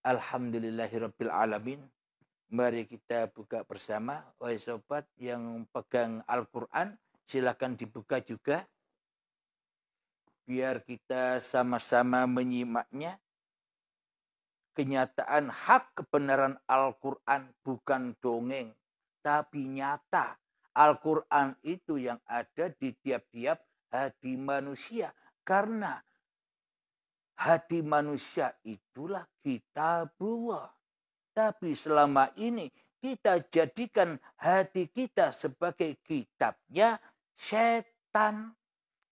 Alhamdulillahirabbil alamin. Mari kita buka bersama. Wahai sobat yang pegang Al-Qur'an, silakan dibuka juga biar kita sama-sama menyimaknya. Kenyataan hak kebenaran Al-Qur'an bukan dongeng, tapi nyata. Al-Qur'an itu yang ada di tiap-tiap hati manusia. Karena hati manusia itulah kitabullah. Tapi selama ini kita jadikan hati kita sebagai kitabnya setan.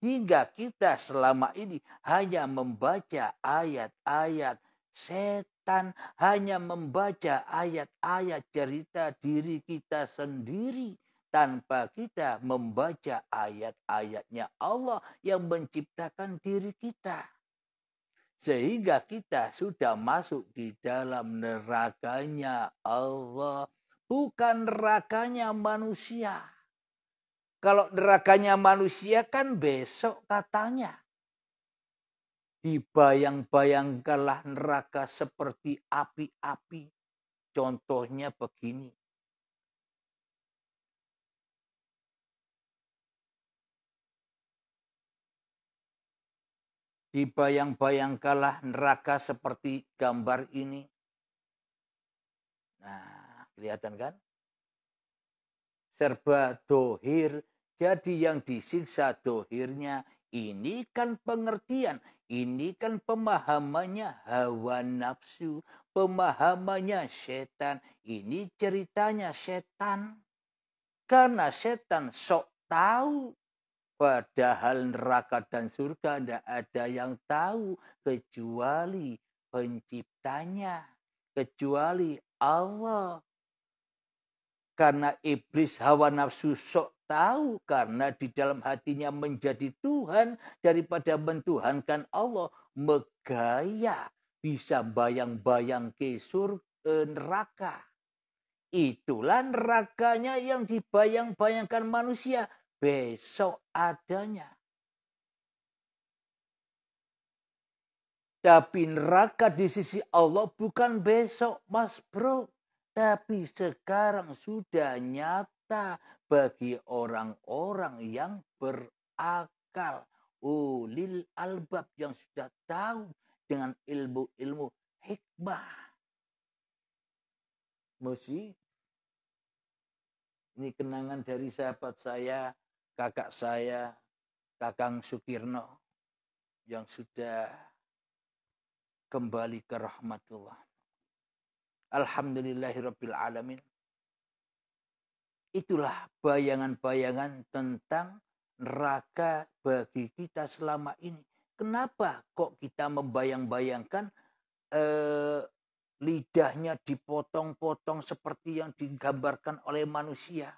Hingga kita selama ini hanya membaca ayat-ayat setan. Hanya membaca ayat-ayat cerita diri kita sendiri. Tanpa kita membaca ayat-ayatnya Allah yang menciptakan diri kita. Sehingga kita sudah masuk di dalam nerakanya Allah. Bukan nerakanya manusia. Kalau nerakanya manusia kan besok katanya. Dibayang-bayangkanlah neraka seperti api-api. Contohnya begini. Dibayang-bayangkanlah neraka seperti gambar ini. Nah, kelihatan kan? Serba dohir. Jadi yang disiksa dohirnya. Ini kan pengertian. Ini kan pemahamannya hawa nafsu. Pemahamannya setan. Ini ceritanya setan. Karena setan sok tahu. Padahal neraka dan surga tidak ada yang tahu kecuali penciptanya. Kecuali Allah. Karena iblis hawa nafsu sok tahu. Karena di dalam hatinya menjadi Tuhan daripada mentuhankan Allah. Megaya bisa bayang-bayang ke surga neraka. Itulah nerakanya yang dibayang-bayangkan manusia. Besok adanya. Tapi neraka di sisi Allah bukan besok, Mas Bro. Tapi sekarang sudah nyata bagi orang-orang yang berakal. Ulil albab yang sudah tahu dengan ilmu-ilmu hikmah. Musi, ini kenangan dari sahabat saya, kakak saya, Kakang Sukirno, yang sudah kembali ke rahmatullah. Alhamdulillahirabbil alamin. Itulah bayangan-bayangan tentang neraka bagi kita selama ini. Kenapa kok kita membayang-bayangkan lidahnya dipotong-potong seperti yang digambarkan oleh manusia?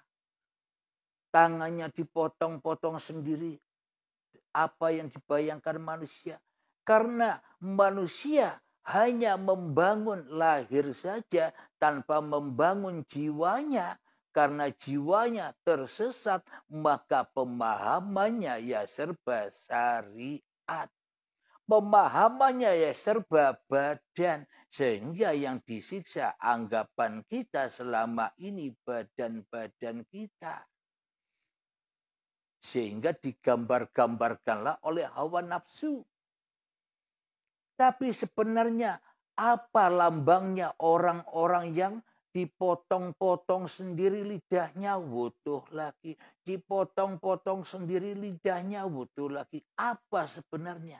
Tangannya dipotong-potong sendiri. Apa yang dibayangkan manusia? Karena manusia hanya membangun lahir saja tanpa membangun jiwanya. Karena jiwanya tersesat, maka pemahamannya ya serba syariat. Pemahamannya ya serba badan. Sehingga yang disiksa anggapan kita selama ini badan-badan kita. Sehingga digambar-gambarkanlah oleh hawa nafsu. Tapi sebenarnya apa lambangnya orang-orang yang dipotong-potong sendiri lidahnya wutuh lagi. Dipotong-potong sendiri lidahnya wutuh lagi. Apa sebenarnya?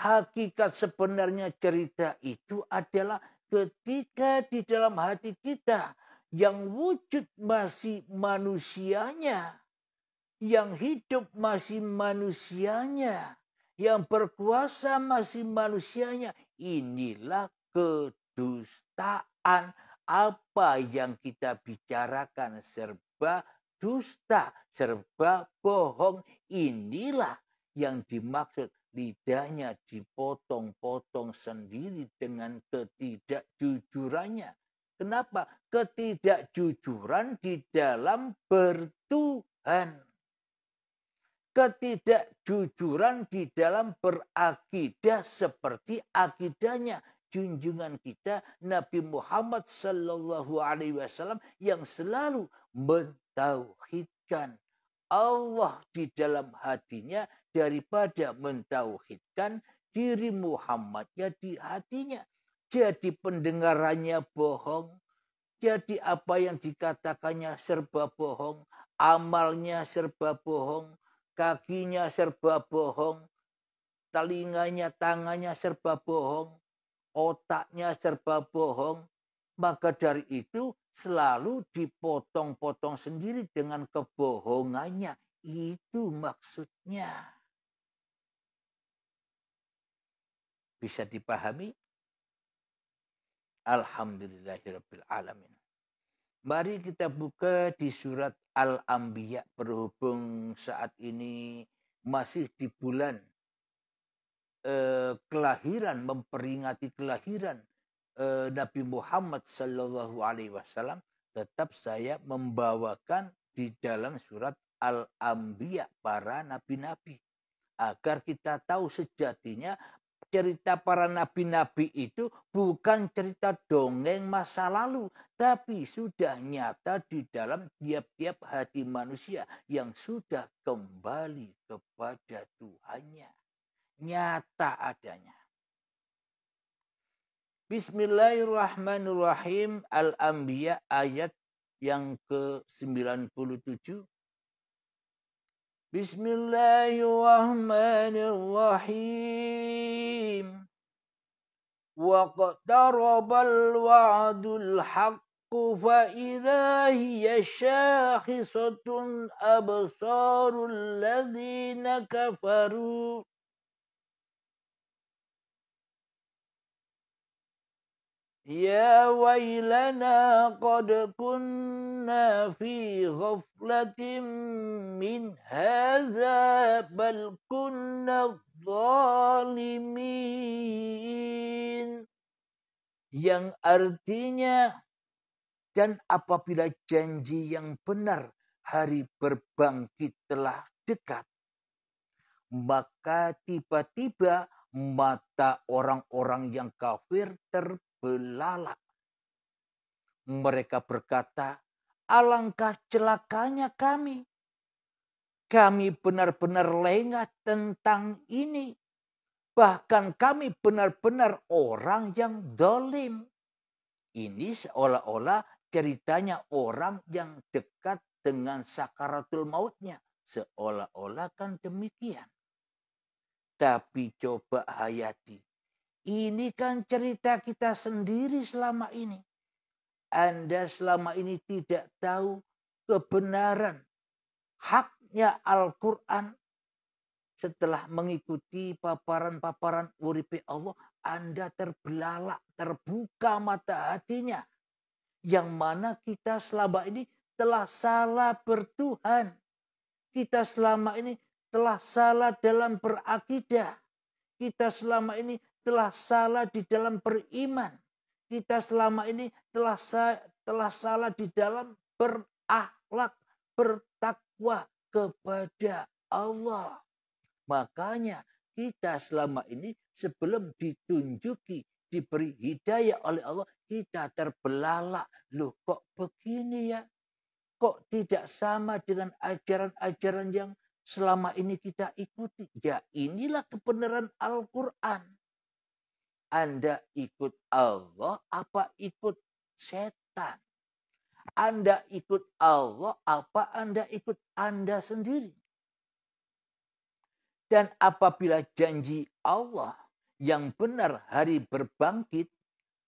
Hakikat sebenarnya cerita itu adalah ketika di dalam hati kita yang wujud masih manusianya. Yang hidup masih manusianya. Yang berkuasa masih manusianya. Inilah kedustaan. Apa yang kita bicarakan serba dusta, serba bohong. Inilah yang dimaksud lidahnya dipotong-potong sendiri dengan ketidakjujurannya. Kenapa? Ketidakjujuran di dalam bertuhan. Ketidakjujuran di dalam berakidah seperti akidahnya. junjungan kita Nabi Muhammad sallallahu alaihi wasallam yang selalu mentauhidkan Allah di dalam hatinya daripada mentauhidkan diri Muhammadnya di hatinya. Jadi pendengarannya bohong, jadi apa yang dikatakannya serba bohong, amalnya serba bohong, kakinya serba bohong, telinganya, tangannya serba bohong, otaknya serba bohong. Maka dari itu selalu dipotong-potong sendiri dengan kebohongannya. Itu maksudnya. Bisa dipahami? Alhamdulillahirabbil alamin. Mari kita buka di surat Al-Anbiya berhubung saat ini masih di bulan kelahiran, memperingati kelahiran Nabi Muhammad sallallahu alaihi wasallam, tetap saya membawakan di dalam surat Al-Anbiya para nabi-nabi agar kita tahu sejatinya cerita para nabi-nabi itu bukan cerita dongeng masa lalu, tapi sudah nyata di dalam tiap-tiap hati manusia yang sudah kembali kepada Tuhannya. Nyata adanya. Bismillahirrahmanirrahim. Al-Anbiya ayat yang ke-97. Bismillahirrahmanirrahim. Waqtarabal wa'dul haqqu fa idza hiya syakhisatun absarul ladzina kafaru. Ya wailana qad kunna fi ghaflatin min hadza bal kunna zalimin. Yang artinya, dan apabila janji yang benar hari berbangkit telah dekat, maka tiba-tiba mata orang-orang yang kafir terbelalak. Mereka berkata, alangkah celakanya kami. Kami benar-benar lengah tentang ini. Bahkan kami benar-benar orang yang zalim. Ini seolah-olah ceritanya orang yang dekat dengan sakaratul mautnya. Seolah-olah kan demikian. Tapi coba hayati. Ini kan cerita kita sendiri selama ini. Anda selama ini tidak tahu kebenaran haknya Al-Quran. Setelah mengikuti paparan-paparan uripe Allah, Anda terbelalak, terbuka mata hatinya. Yang mana kita selama ini telah salah bertuhan. Kita selama ini telah salah dalam berakidah. Kita selama ini telah salah di dalam beriman. Kita selama ini telah salah di dalam berakhlak, bertakwa kepada Allah. Makanya kita selama ini sebelum ditunjuki, diberi hidayah oleh Allah, kita terbelalak. Loh kok begini ya? Kok tidak sama dengan ajaran-ajaran yang selama ini kita ikuti? Ya inilah kebenaran Al-Quran. Anda ikut Allah apa ikut setan? Anda ikut Allah apa Anda ikut Anda sendiri? Dan apabila janji Allah yang benar hari berbangkit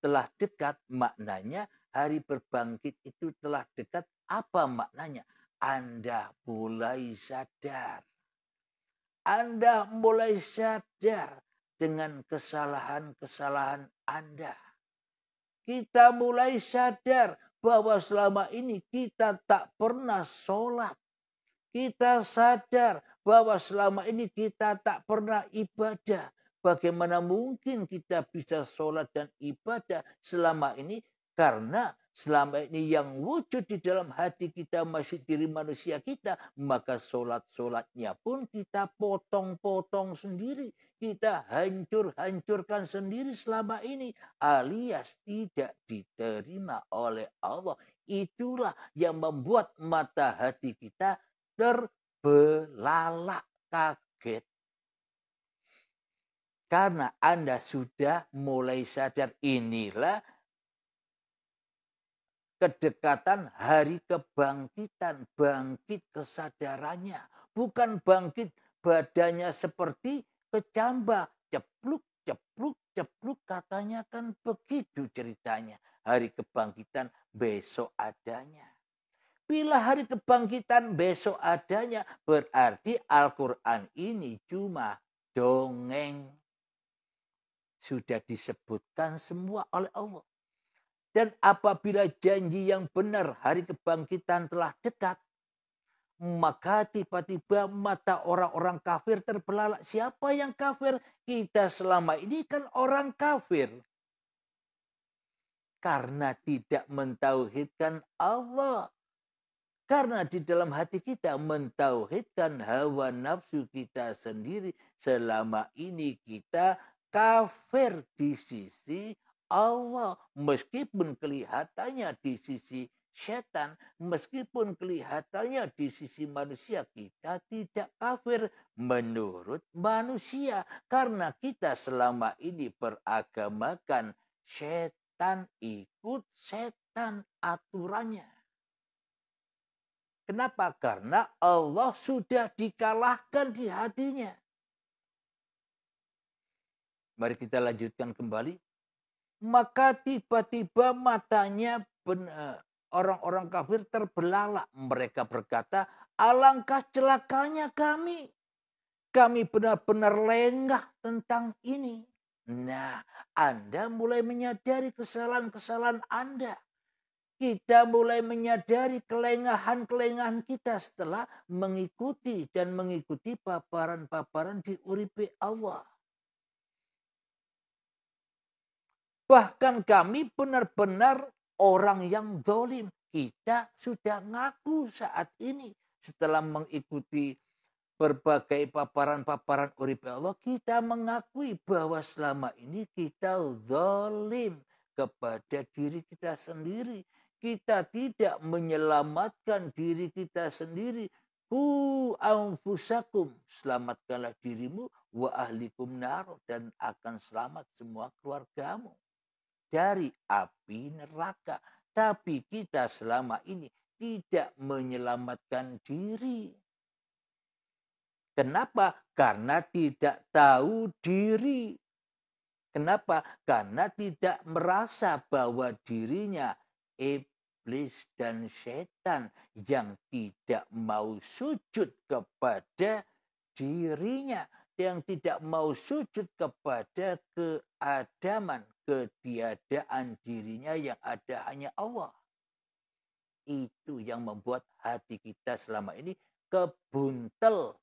telah dekat, maknanya hari berbangkit itu telah dekat. Apa maknanya? Anda mulai sadar. Anda mulai sadar dengan kesalahan-kesalahan Anda. Kita mulai sadar bahwa selama ini kita tak pernah sholat. Kita sadar bahwa selama ini kita tak pernah ibadah. Bagaimana mungkin kita bisa sholat dan ibadah selama ini? Karena selama ini yang wujud di dalam hati kita masih diri manusia kita. Maka sholat-sholatnya pun kita potong-potong sendiri. kita hancur-hancurkan sendiri selama ini alias tidak diterima oleh Allah. Itulah yang membuat mata hati kita terbelalak kaget. Karena Anda sudah mulai sadar, inilah kedekatan hari kebangkitan, bangkit kesadarannya. Bukan bangkit badannya seperti kecambah, cepluk, cepluk, cepluk, katanya kan begitu ceritanya. Hari kebangkitan besok adanya. Bila hari kebangkitan besok adanya, berarti Al-Quran ini cuma dongeng. Sudah disebutkan semua oleh Allah. Dan apabila janji yang benar hari kebangkitan telah dekat, maka tiba-tiba mata orang-orang kafir terbelalak. Siapa yang kafir? Kita selama ini kan orang kafir. Karena tidak mentauhidkan Allah. Karena di dalam hati kita mentauhidkan hawa nafsu kita sendiri. Selama ini kita kafir di sisi Allah. Meskipun kelihatannya di sisi setan. Meskipun kelihatannya di sisi manusia. Kita tidak kafir menurut manusia. Karena kita selama ini beragamakan setan, ikut setan aturannya. Kenapa? Karena Allah sudah dikalahkan di hatinya. Mari kita lanjutkan kembali. Maka tiba-tiba matanya orang-orang kafir terbelalak. Mereka berkata, alangkah celakanya kami. Kami benar-benar lengah tentang ini. Nah, Anda mulai menyadari kesalahan-kesalahan Anda. Kita mulai menyadari kelengahan-kelengahan kita setelah mengikuti paparan-paparan di uripe Allah. Bahkan kami benar-benar orang yang zalim. Kita sudah ngaku saat ini setelah mengikuti berbagai paparan-paparan uripe Allah, kita mengakui bahwa selama ini kita zalim kepada diri kita sendiri. Kita tidak menyelamatkan diri kita sendiri. Ku anfusakum, selamatkanlah dirimu, wa ahlikum nar, dan akan selamat semua keluargamu dari api neraka. Tapi kita selama ini tidak menyelamatkan diri. Kenapa? Karena tidak tahu diri. Kenapa? Karena tidak merasa bahwa dirinya iblis dan setan yang tidak mau sujud kepada dirinya, yang tidak mau sujud kepada keadaman, ketiadaan dirinya yang ada hanya Allah. Itu yang membuat hati kita selama ini kebuntel,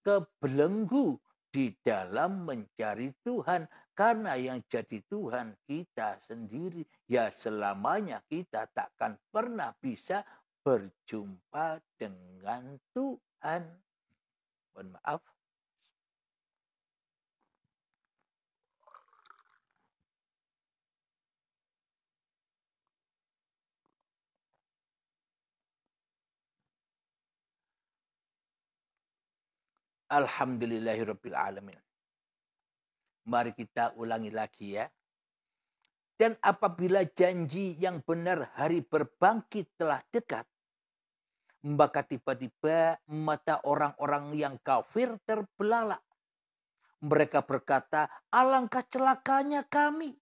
kebelenggu di dalam mencari Tuhan. Karena yang jadi Tuhan kita sendiri. Ya selamanya kita takkan pernah bisa berjumpa dengan Tuhan. Mohon maaf. Alhamdulillahirabbil alamin. Mari kita ulangi lagi ya. Dan apabila janji yang benar hari berbangkit telah dekat, maka tiba-tiba mata orang-orang yang kafir terbelalak. Mereka berkata, alangkah celakanya kami.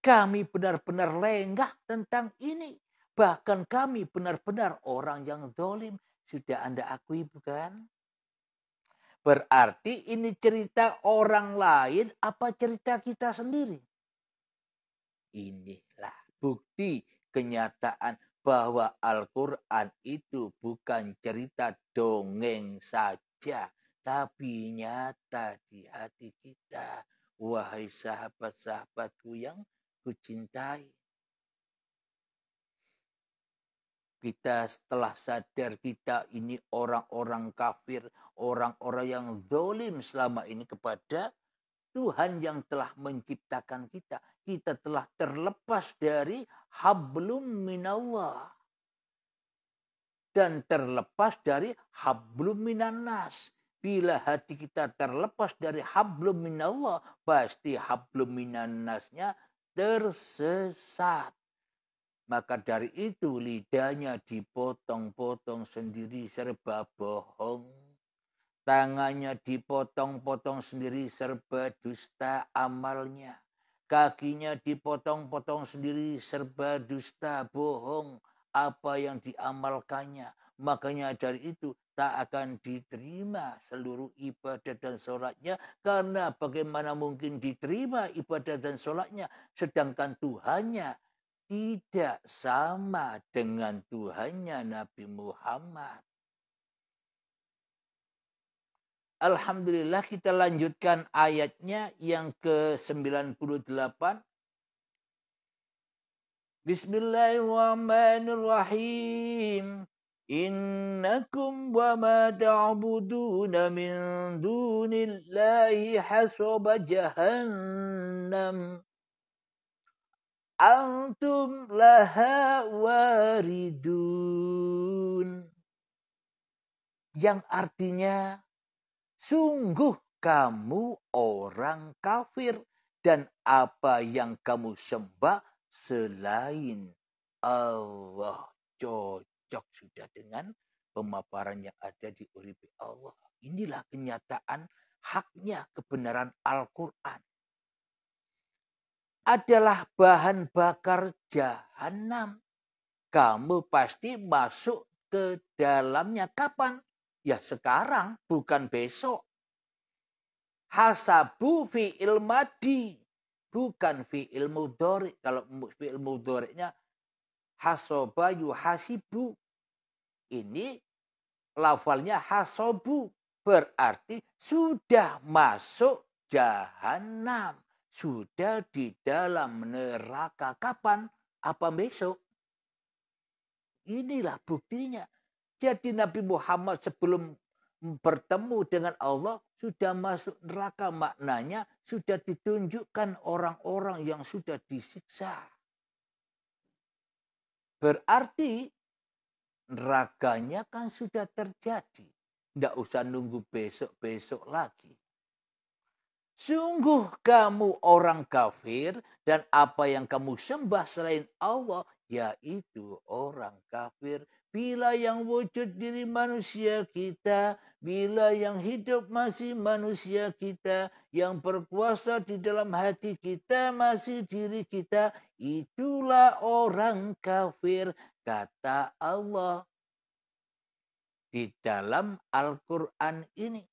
Kami benar-benar lengah tentang ini. Bahkan kami benar-benar orang yang zalim. Sudah Anda akui bukan? Berarti ini cerita orang lain apa cerita kita sendiri? Inilah bukti kenyataan bahwa Al-Quran itu bukan cerita dongeng saja. Tapi nyata di hati kita. Wahai sahabat-sahabatku yang kucintai. Kita setelah sadar kita ini orang-orang kafir, orang-orang yang zalim selama ini kepada Tuhan yang telah menciptakan kita. Kita telah terlepas dari hablum minallah. Dan terlepas dari hablum minannas. Bila hati kita terlepas dari hablum minallah, pasti hablum minannasnya tersesat. Maka dari itu lidahnya dipotong-potong sendiri serba bohong. Tangannya dipotong-potong sendiri serba dusta amalnya. Kakinya dipotong-potong sendiri serba dusta bohong apa yang diamalkannya. Makanya dari itu tak akan diterima seluruh ibadah dan sholatnya. Karena bagaimana mungkin diterima ibadah dan sholatnya sedangkan Tuhannya tidak sama dengan Tuhannya Nabi Muhammad. Alhamdulillah kita lanjutkan ayatnya yang ke-98. Bismillahirrahmanirrahim. Innakum wa ma ta'buduna min dunillahi hasaba jahannam. Antum laha waridun. Yang artinya, sungguh kamu orang kafir dan apa yang kamu sembah selain Allah. Cocok sudah dengan pemaparan yang ada di uripi Allah. Inilah kenyataan haknya kebenaran Al-Quran. Adalah bahan bakar jahanam. Kamu pasti masuk ke dalamnya. Kapan? Ya sekarang, bukan besok. Hasabu fi'il madi. Bukan fi'il mudhari. Kalau fi'il mudhari'nya hasoba yuhasibu. Ini lafalnya hasobu. Berarti sudah masuk jahanam. Sudah di dalam neraka. Kapan? Apa besok? Inilah buktinya. Jadi Nabi Muhammad sebelum bertemu dengan Allah sudah masuk neraka. Maknanya sudah ditunjukkan orang-orang yang sudah disiksa. Berarti nerakanya kan sudah terjadi. Tidak usah nunggu besok-besok lagi. Sungguh kamu orang kafir dan apa yang kamu sembah selain Allah yaitu orang kafir. Bila yang wujud diri manusia kita, bila yang hidup masih manusia kita, yang berkuasa di dalam hati kita masih diri kita, itulah orang kafir, kata Allah di dalam Al-Quran ini.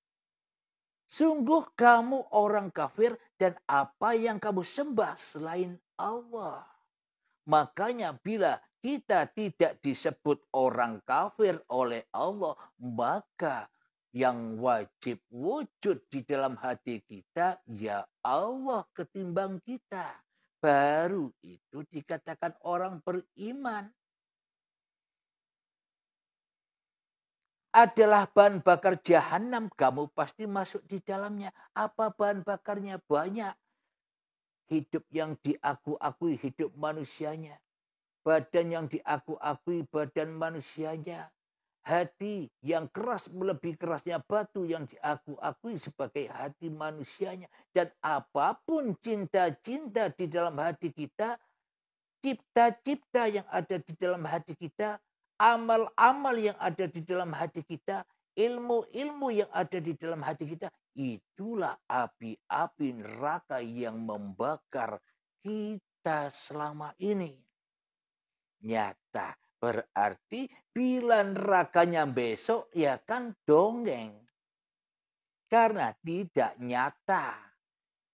Sungguh kamu orang kafir dan apa yang kamu sembah selain Allah. Makanya bila kita tidak disebut orang kafir oleh Allah, maka yang wajib wujud di dalam hati kita, ya Allah ketimbang kita. Baru itu dikatakan orang beriman. Adalah bahan bakar jahanam, kamu pasti masuk di dalamnya. Apa bahan bakarnya? Banyak. Hidup yang diaku-akui hidup manusianya. Badan yang diaku-akui badan manusianya. Hati yang keras melebihi kerasnya batu yang diaku-akui sebagai hati manusianya. Dan apapun cinta-cinta di dalam hati kita, cipta-cipta yang ada di dalam hati kita, amal-amal yang ada di dalam hati kita, ilmu-ilmu yang ada di dalam hati kita, itulah api-api neraka yang membakar kita selama ini. Nyata. Berarti bila nerakanya besok, ya kan dongeng. Karena tidak nyata.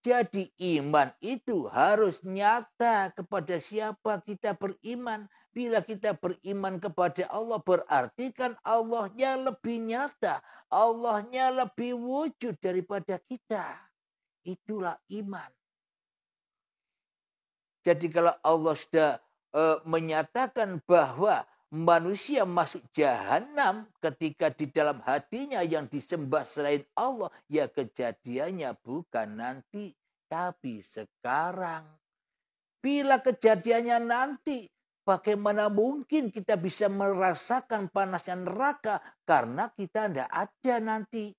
Jadi iman itu harus nyata kepada siapa kita beriman. Bila kita beriman kepada Allah berarti kan Allahnya lebih nyata. Allahnya lebih wujud daripada kita. Itulah iman. Jadi kalau Allah sudah menyatakan bahwa manusia masuk jahanam ketika di dalam hatinya yang disembah selain Allah, ya kejadiannya bukan nanti, tapi sekarang. Bila kejadiannya nanti, bagaimana mungkin kita bisa merasakan panasnya neraka karena kita tidak ada nanti.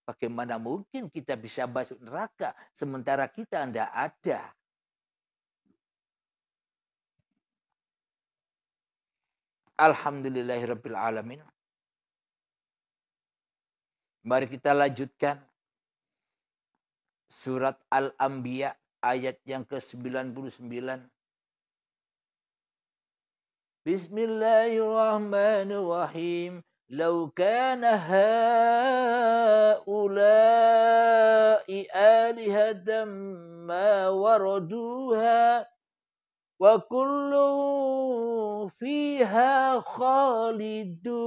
Bagaimana mungkin kita bisa masuk neraka sementara kita tidak ada. Alhamdulillahirabbil alamin. Mari kita lanjutkan surat Al-Anbiya ayat yang ke-99. Bismillahirrahmanirrahim. Lau kana haula'i alihatan ma waraduha wa kullu fiha khalidun.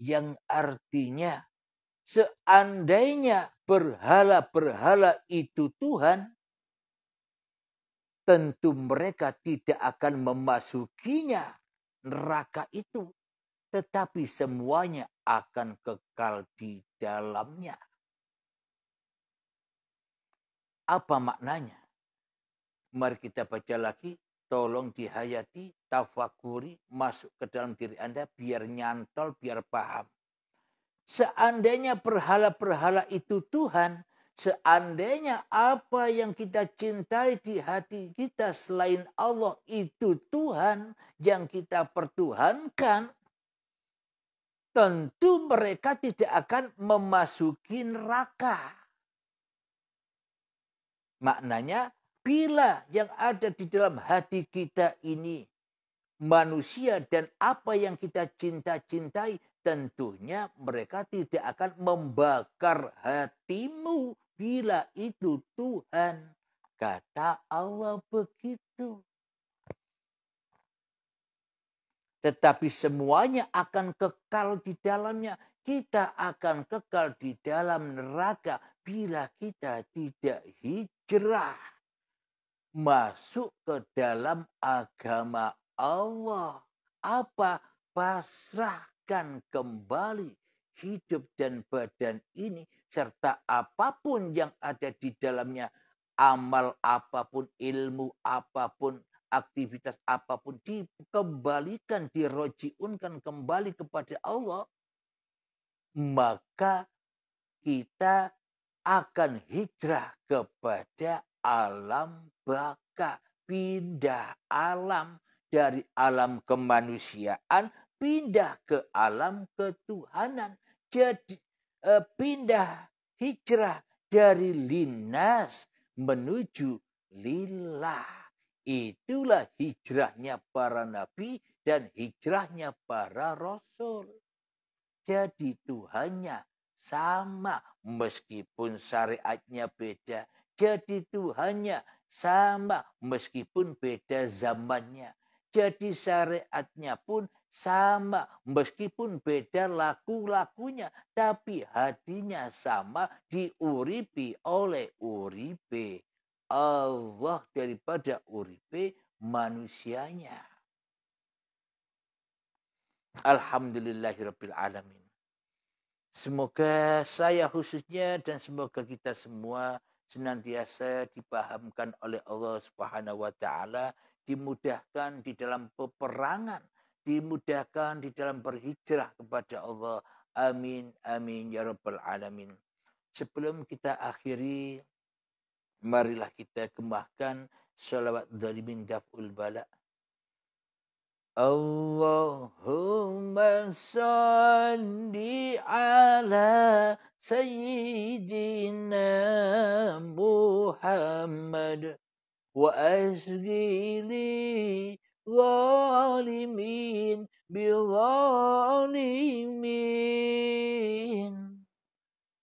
Yang artinya, seandainya berhala-berhala itu Tuhan, tentu mereka tidak akan memasukinya neraka itu. Tetapi semuanya akan kekal di dalamnya. Apa maknanya? Mari kita baca lagi. Tolong dihayati, tafakuri, masuk ke dalam diri Anda biar nyantol, biar paham. Seandainya berhala-berhala itu Tuhan, seandainya apa yang kita cintai di hati kita selain Allah itu Tuhan yang kita pertuhankan, tentu mereka tidak akan memasuki neraka. Maknanya, bila yang ada di dalam hati kita ini manusia dan apa yang kita cintai, tentunya mereka tidak akan membakar hatimu bila itu Tuhan. Kata Allah begitu. Tetapi semuanya akan kekal di dalamnya. Kita akan kekal di dalam neraka bila kita tidak hijrah masuk ke dalam agama Allah. Apa? Pasrahkan kembali hidup dan badan ini serta apapun yang ada di dalamnya, amal apapun, ilmu apapun, aktivitas apapun, dikembalikan, dirojiunkan kembali kepada Allah, maka kita akan hijrah kepada alam baka, pindah alam dari alam kemanusiaan, pindah ke alam ketuhanan. Jadi pindah hijrah dari linnas menuju lillah. Itulah hijrahnya para nabi dan hijrahnya para rasul. Jadi Tuhannya sama meskipun syariatnya beda. Jadi Tuhannya sama meskipun beda zamannya. Jadi syariatnya pun sama meskipun beda laku-lakunya. Tapi hatinya sama, diuripi oleh uripe Allah daripada uripe manusianya. Alhamdulillahirabbil alamin. Semoga saya khususnya dan semoga kita semua senantiasa dipahamkan oleh Allah Subhanahu wa taala, dimudahkan di dalam peperangan, dimudahkan di dalam berhijrah kepada Allah. Amin amin ya rabbal alamin. Sebelum kita akhiri, marilah kita kembangkan shalawat dari min daf'ul bala. Allahumma salli ala Sayyidina Muhammad wa asghili zalimin bi zalimin.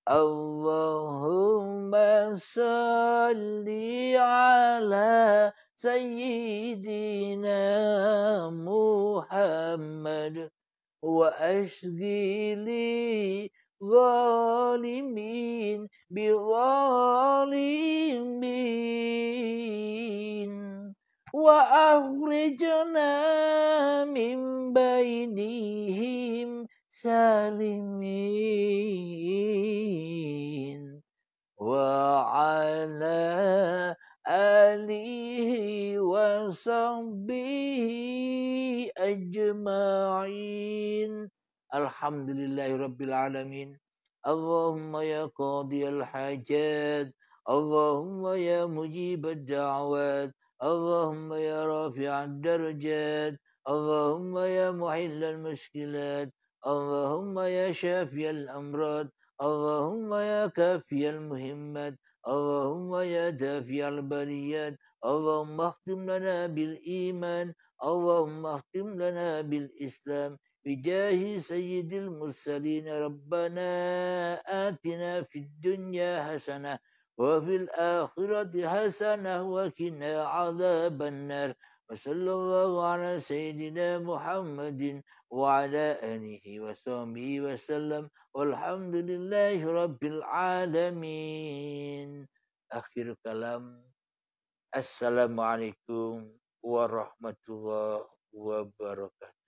Allahumma salli ala Sayyidina Muhammad wa ashghili zalimin bi zalimin. وأخرجنا من بينهم سالمين وعلى آله وصحبه أجمعين الحمد لله رب العالمين اللهم يا قاضي الحاجات اللهم يا مجيب الدعوات اللهم يا رافع الدرجات اللهم يا محل المشكلات اللهم يا شافي الأمراض اللهم يا كافي المهمات اللهم يا دافع البريات اللهم اختم لنا بالإيمان اللهم اختم لنا بالإسلام بجاه سيد المرسلين ربنا آتنا في الدنيا حسنة وفي الآخرة حسنة وقنا عذاب النار وصلى الله على سيدنا محمد وعلى آله وصحبه وسلم والحمد لله رب العالمين آخر كلام السلام عليكم warahmatullahi wabarakatuh